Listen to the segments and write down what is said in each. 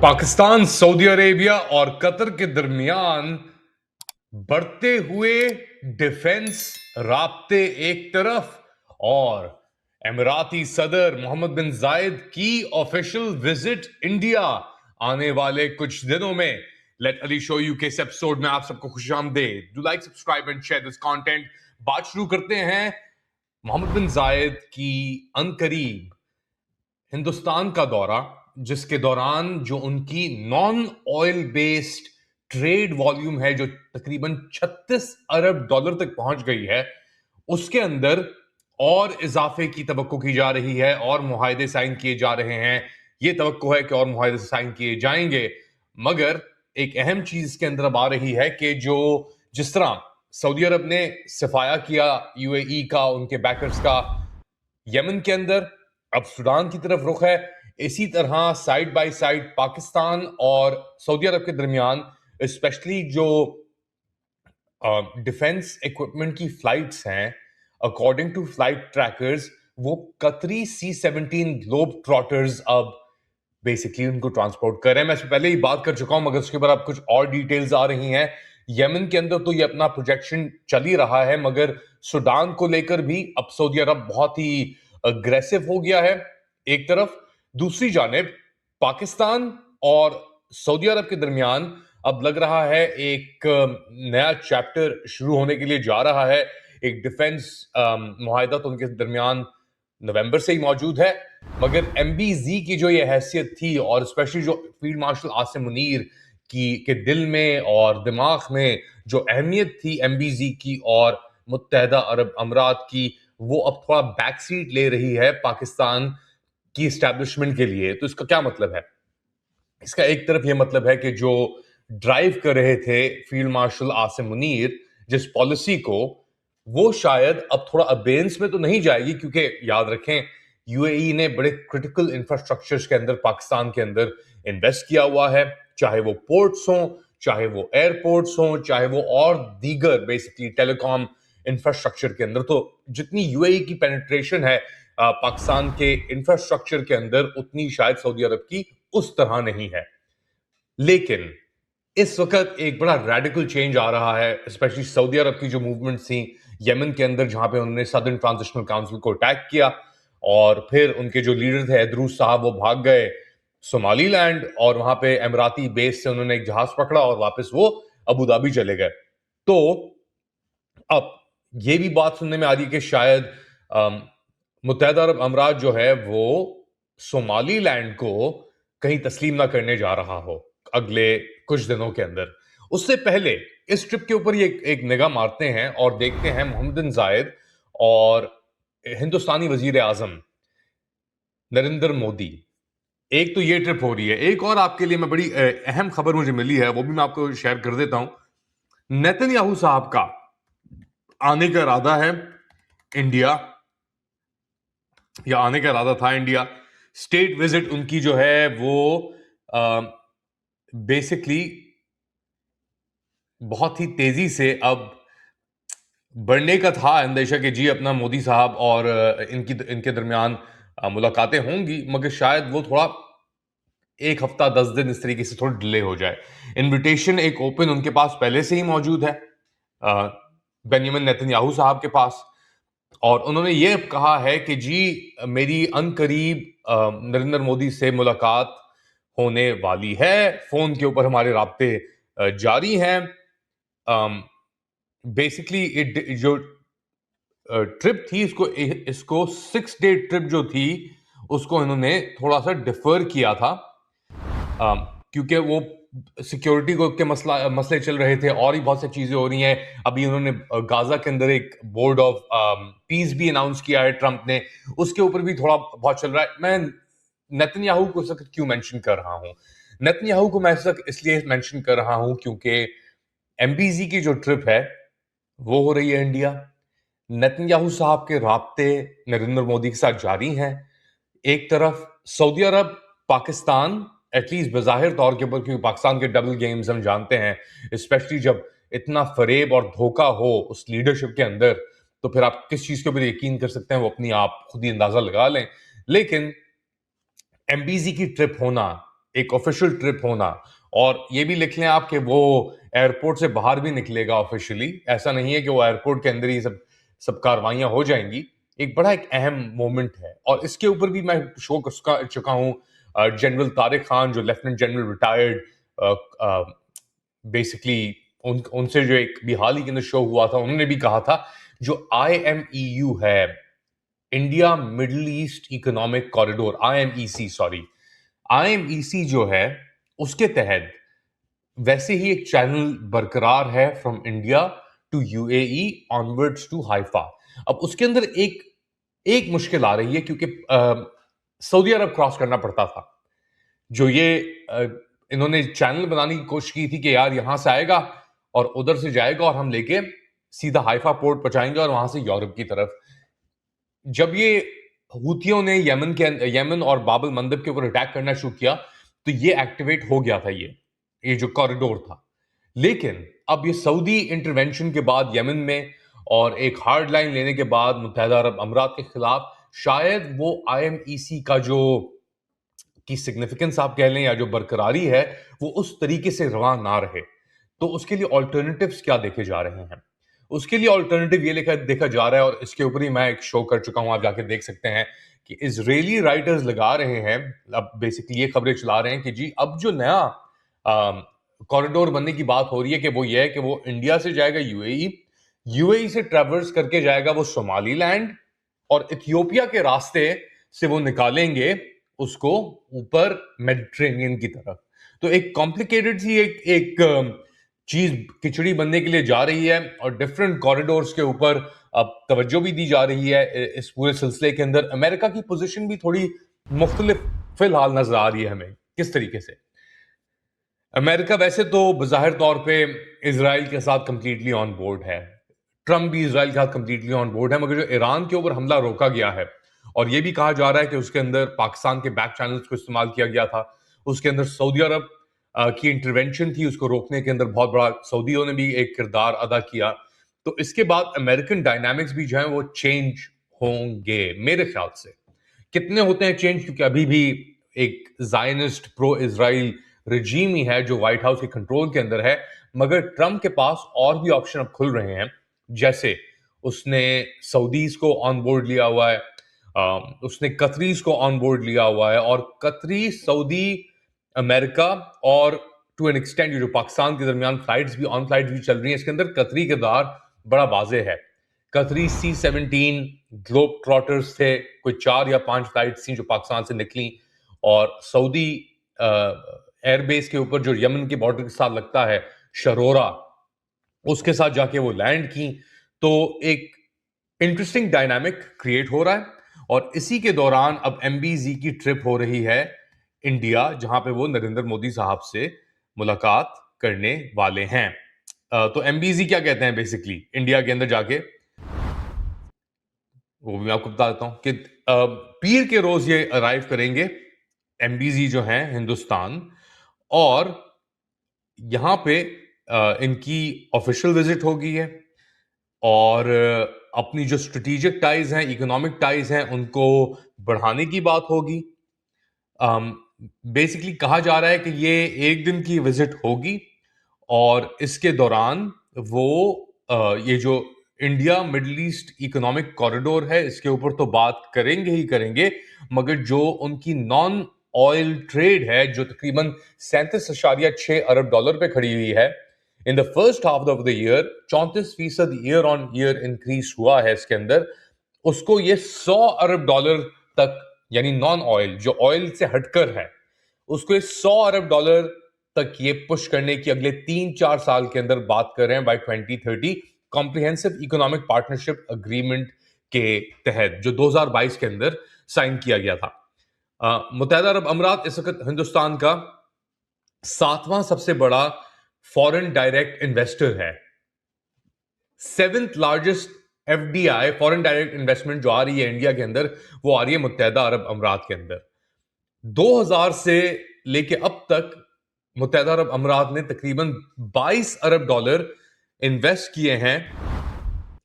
Pakistan, Saudi Arabia और Qatar के दरमियान बढ़ते हुए डिफेंस राब्ते एक तरफ और अमीराती सदर मोहम्मद बिन जायद की ऑफिशियल विजिट इंडिया आने वाले कुछ दिनों में। लेट अली शो यू के इस एपिसोड में आप सबको खुशामदीद। Do like, subscribe and share this content. बात शुरू करते हैं मोहम्मद बिन जायद की अनकरीब हिंदुस्तान का दौरा, जिसके दौरान जो उनकी non oil based trade volume है जो तकरीबन 36 अरब डॉलर तक पहुंच गई है, उसके अंदर और इजाफे की तवक्को की जा रही है और मुआहदे साइन किए जा रहे हैं। यह तवक्को है कि और मुआहदे साइन किए जाएंगे, मगर एक अहम चीज इसके अंदर अब आ रही है कि जो जिस तरह सऊदी अरब ने सफाया किया यूएई का, उनके बैकर्स का यमन के अंदर, अब सूडान की तरफ रुख है। इसी तरह साइड बाय साइड पाकिस्तान और सऊदी अरब के दरमियान स्पेशली जो डिफेंस इक्विपमेंट की फ्लाइट्स हैं, अकॉर्डिंग टू फ्लाइट ट्रैकर्स, वो कतरी C-17 ग्लोब ट्रॉटर्स अब बेसिकली उनको ट्रांसपोर्ट कर रहे हैं। मैं इससे पहले ही बात कर चुका हूं, मगर उसके बाद अब कुछ और डिटेल्स आ रही हैं। यमन के अंदर तो ये अपना प्रोजेक्शन चल ही रहा है, मगर सूडान को लेकर भी अब सऊदी अरब बहुत ही अग्रेसिव हो गया है एक तरफ। दूसरी जानिब पाकिस्तान और सऊदी अरब के दरमियान अब लग रहा है एक नया चैप्टर शुरू होने के लिए जा रहा है। एक डिफेंस मुआहदा तो उनके दरमियान नवंबर से ही मौजूद है, मगर एमबीजी की जो ये हैसियत थी और स्पेशली जो फील्ड मार्शल आसिम मुनीर की के दिल में और दिमाग में जो अहमियत थी एमबीजी की और मुत्तहदा अरब अमीरात की, वो अब थोड़ा बैक सीट ले रही है पाकिस्तान की इस्टेब्लिशमेंट के लिए। तो इसका क्या मतलब है? इसका एक तरफ यह मतलब है कि जो ड्राइव कर रहे थे फील्ड मार्शल आसिम मुनीर जिस पॉलिसी को, वो शायद अब थोड़ा अबेंस में तो नहीं जाएगी, क्योंकि याद रखें यूएई ने बड़े क्रिटिकल इंफ्रास्ट्रक्चर्स के अंदर पाकिस्तान के अंदर इन्वेस्ट किया हुआ है, चाहे वो पोर्ट्स हों, चाहे वो एयरपोर्ट्स हों, चाहे वो और दीगर बेसिकली टेलीकॉम इंफ्रास्ट्रक्चर के अंदर। तो जितनी यूएई की पेनिट्रेशन है पाकिस्तान के इंफ्रास्ट्रक्चर के अंदर, उतनी शायद सऊदी अरब की उस तरह नहीं है। लेकिन इस वक्त एक बड़ा रेडिकल चेंज आ रहा है, स्पेशली सऊदी अरब की जो मूवमेंट थी यमन के अंदर, जहां पे उन्होंने सदर्न ट्रांजिशनल काउंसिल को अटैक किया और फिर उनके जो लीडर थे एदरूस साहब, वो भाग गए सोमालीलैंड और वहां पे अमीराती बेस से उन्होंने एक जहाज पकड़ा और वापस वो अबू धाबी चले गए। तो अब ये भी बात सुनने में आ रही है कि शायद मुत्तहदा अरब अमीरात जो है वो सोमालीलैंड को कहीं तस्लीम ना करने जा रहा हो अगले कुछ दिनों के अंदर। उससे पहले इस ट्रिप के ऊपर ये एक निगाह मारते हैं और देखते हैं मोहम्मद बिन जायद और हिंदुस्तानी वजीर आजम नरेंद्र मोदी। एक तो ये ट्रिप हो रही है, एक और आपके लिए मैं बड़ी अहम खबर मुझे मिली है, वो भी मैं आपको शेयर कर देता हूं। नेतन्याहू साहब का आने का इरादा है इंडिया, या आने का इरादा था इंडिया। स्टेट विजिट उनकी जो है वो बेसिकली बहुत ही तेजी से अब बढ़ने का था अंदेशा कि जी अपना मोदी साहब और इनके दरमियान मुलाकातें होंगी, मगर शायद वो थोड़ा एक हफ्ता 10 दिन इस तरीके से थोड़ा डिले हो जाए। इनविटेशन एक ओपन उनके पास पहले से ही मौजूद है बेंजामिन नेतन्याहू साहब के पास, और उन्होंने ये कहा है कि जी मेरी अनकरीब नरेंद्र मोदी से मुलाकात होने वाली है, फोन के ऊपर हमारे राब्ते जारी हैं। बेसिकली जो ट्रिप थी इसको 6 डे ट्रिप जो थी उसको इन्होंने थोड़ा सा डिफर किया था, क्योंकि वो सिक्योरिटी को के मसले चल रहे थे और भी बहुत सी चीजें हो रही हैं। अभी उन्होंने गाजा के अंदर एक बोर्ड ऑफ पीस भी अनाउंस किया है ट्रंप ने, उसके ऊपर भी थोड़ा बहुत चल रहा है। मैं नेतन्याहू को इस वक्त क्यों मेंशन कर रहा हूं? नेतन्याहू को मैं इस वक्त इसलिए मेंशन कर रहा हूं क्योंकि एमबीजी की जो ट्रिप है वो हो रही है इंडिया। नेतन्याहू साहब के राब्ते नरेंद्र मोदी के साथ जारी हैं। एक तरफ सऊदी अरब, पाकिस्तान, एटलीस्ट बज़ाहिर तौर के ऊपर, क्योंकि पाकिस्तान के डबल गेम्स हम जानते हैं, स्पेशली जब इतना फरेब और धोखा हो उस लीडरशिप के अंदर, तो फिर आप किस चीज के ऊपर यकीन कर सकते हैं वो अपनी आप खुद ही अंदाजा लगा लें। लेकिन एमबीजी की ट्रिप होना एक ऑफिशियल ट्रिप होना, और ये भी लिख लें आप कि वो एयरपोर्ट से बाहर भी निकलेगा ऑफिशियली, ऐसा नहीं है कि वो एयरपोर्ट के अंदर ही सब सब कार्रवाइयां हो जाएंगी। एक अहम मोमेंट है, और इसके ऊपर भी मैं शो कर चुका हूँ जनरल तारिक खान, जो लेफ्टिनेंट जनरल रिटायर्ड, बेसिकली उनसे जो एक भी हाल ही के अंदर शो हुआ था, उन्होंने भी कहा था जो IMEU है, India middle east economic corridor, IMEC, sorry, IMEC जो है उसके तहत वैसे ही एक चैनल बरकरार है from India to UAE onwards to Haifa. अब उसके अंदर एक एक मुश्किल आ रही है, क्योंकि सऊदी अरब क्रॉस करना पड़ता था। जो ये अ, इन्होंने चैनल बनाने की कोशिश की थी कि यार यहां से आएगा और उधर से जाएगा और हम लेके सीधा हाइफा पोर्ट पहुंचाएंगे और वहां से यूरोप की तरफ। जब ये हूथियों ने यमन और बाबल मंदब के ऊपर अटैक करना शुरू किया, तो ये एक्टिवेट हो गया था, ये जो कॉरिडोर था। लेकिन अब ये सऊदी इंटरवेंशन के बाद यमन में, और एक हार्ड लाइन लेने के बाद मुत्तहदा अरब अमीरात के खिलाफ, शायद वो IMEC का जो की सिग्निफिकेंस आप कह लें या जो बरकरारी है, वो उस तरीके से रवा ना रहे। तो उसके लिए ऑल्टरनेटिव्स क्या देखे जा रहे हैं? उसके लिए ऑल्टरनेटिव ये देखा जा रहा है, और इसके ऊपर ही मैं एक शो कर चुका हूं, आप जाके देख सकते हैं, कि इजरायली राइटर्स लगा रहे हैं, अब बेसिकली ये खबरें चला रहे हैं कि जी अब जो नया कॉरिडोर बनने की बात हो रही है, कि वो ये है कि वो इंडिया से जाएगा यूएई से ट्रेवर्स करके जाएगा वो सोमालीलैंड, और इथियोपिया के रास्ते से वो निकालेंगे उसको ऊपर मेडिटेरेनियन की तरफ। तो एक कॉम्प्लिकेटेड सी एक चीज खिचड़ी बनने के लिए जा रही है, और डिफरेंट कॉरिडोर्स के ऊपर अब तवज्जो भी दी जा रही है। इस पूरे सिलसिले के अंदर अमेरिका की पोजीशन भी थोड़ी मुख्तलिफ फिलहाल नजर आ रही है हमें। किस तरीके से अमेरिका वैसे तो बज़ाहिर तौर पे इसराइल के साथ कंप्लीटली ऑन बोर्ड है, ट्रम्प भी इसराइल के साथ कंप्लीटली ऑन बोर्ड है, मगर जो ईरान के ऊपर हमला रोका गया है, और ये भी कहा जा रहा है कि उसके अंदर पाकिस्तान के बैक चैनल्स को इस्तेमाल किया गया था, उसके अंदर सऊदी अरब की इंटरवेंशन थी, उसको रोकने के अंदर बहुत बड़ा सऊदियों ने भी एक किरदार अदा किया। तो इसके बाद अमेरिकन डायनामिक्स भी जो है वो चेंज होंगे मेरे ख्याल से। कितने होते हैं चेंज, क्योंकि अभी भी एक जायनिस्ट प्रो इजराइल रजीम ही है जो व्हाइट हाउस के कंट्रोल के अंदर है, मगर ट्रंप के पास और भी ऑप्शन अब खुल रहे हैं। जैसे उसने सऊदीज को ऑन बोर्ड लिया हुआ है, उसने कतरीज को ऑन बोर्ड लिया हुआ है, और कतरी, सऊदी, अमेरिका, और टू एन एक्सटेंड जो पाकिस्तान के दरमियान फ्लाइट्स भी चल रही हैं, इसके अंदर कतरी किरदार बड़ा वाजे है। कतरी C-17 ग्लोब ट्रॉटर्स थे, कोई 4 या 5 फ्लाइट्स थी जो पाकिस्तान से निकली, और सऊदी एयरबेस के ऊपर जो यमन के बॉर्डर के साथ लगता है, शरोरा, उसके साथ जाके वो लैंड की। तो एक इंटरेस्टिंग डायनामिक क्रिएट हो रहा है, और इसी के दौरान अब MBZ की ट्रिप हो रही है इंडिया, जहां पे वो नरेंद्र मोदी साहब से मुलाकात करने वाले हैं। तो MBZ क्या कहते हैं बेसिकली इंडिया के अंदर जाके, वो भी मैं आपको बता देता हूं कि पीर के रोज ये अराइव करेंगे MBZ जो है हिंदुस्तान, और यहां पे इनकी ऑफिशियल विजिट होगी है, और अपनी जो स्ट्रेटेजिक टाइज हैं, इकोनॉमिक टाइज हैं, उनको बढ़ाने की बात होगी। बेसिकली कहा जा रहा है कि ये एक दिन की विजिट होगी, और इसके दौरान वो ये जो India middle east economic corridor है, इसके ऊपर तो बात करेंगे ही करेंगे, मगर जो उनकी नॉन ऑयल ट्रेड है, जो तकरीबन 37.6 अरब डॉलर पे खड़ी हुई है, in the first half of the year 34% year on year increase हुआ है इसके अंदर, उसको ये 100 अरब डॉलर तक, यानी नॉन ऑयल जो ऑयल से हटकर है, उसको ये 100 अरब डॉलर तक ये पुश करने की अगले 3-4 साल के अंदर बात कर रहे हैं, by 2030 comprehensive economic partnership agreement के तहत, जो 2022 के अंदर साइन किया गया था। मुत्तहदा अरब अमीरात इस वक्त हिंदुस्तान का 7वां सबसे बड़ा फॉरेन डायरेक्ट इन्वेस्टर है। 7th largest FDI, foreign direct investment जो आ रही है इंडिया के अंदर, वो आ रही है मुत्तहदा अरब अमीरात के अंदर। 2000 से लेके अब तक मुत्तहदा अरब अमीरात ने तकरीबन 22 अरब डॉलर इन्वेस्ट किए हैं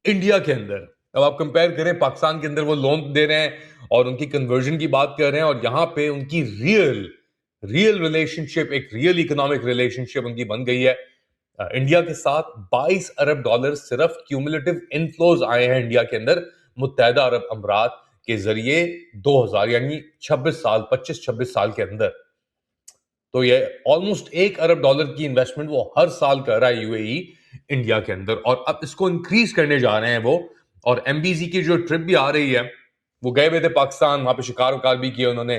इंडिया के अंदर। अब आप कंपेयर करें, पाकिस्तान के अंदर वो लोन दे रहे हैं और उनकी कन्वर्जन की बात कर रहे हैं, और यहां पे उनकी रियल रियल रिलेशनशिप, एक रियल इकोनॉमिक रिलेशनशिप उनकी बन गई है। इंडिया के साथ 22 अरब डॉलर सिर्फ क्यूमुलेटिव इनफ्लोज आए हैं इंडिया के अंदर मुत्तहदा अरब अमीरात के जरिए 2000 यानी 26 साल 25-26 साल के अंदर। तो ये ऑलमोस्ट 1 अरब डॉलर की इन्वेस्टमेंट वो हर साल कर रहा है यूएई इंडिया के अंदर, और अब इसको इंक्रीज करने जा रहे हैं वो। और एमबीसी की जो ट्रिप भी आ रही है, वो गए हुए थे पाकिस्तान, वहां पे शिकार उकार भी किया उन्होंने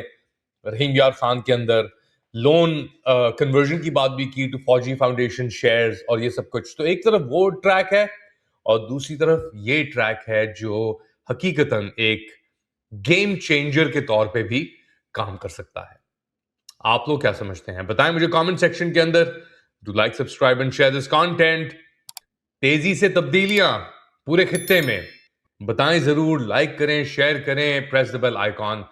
रहीम यार खान के अंदर, लोन कन्वर्जन की बात भी की टू फौजी फाउंडेशन शेयर्स और ये सब कुछ। तो एक तरफ वो ट्रैक है और दूसरी तरफ ये ट्रैक है जो हकीकतन एक गेम चेंजर के तौर पे भी काम कर सकता है। आप लोग क्या समझते हैं बताएं मुझे कमेंट सेक्शन के अंदर। Do like, subscribe and share this content. तेजी से तब्दीलियां पूरे खित्ते में, बताएं जरूर, लाइक करें, शेयर करें, प्रेस द बेल आइकॉन।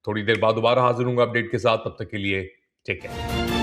थोड़ी देर बाद दोबारा हाजिर हूंगा अपडेट के साथ, तब तक के लिए टेक केयर।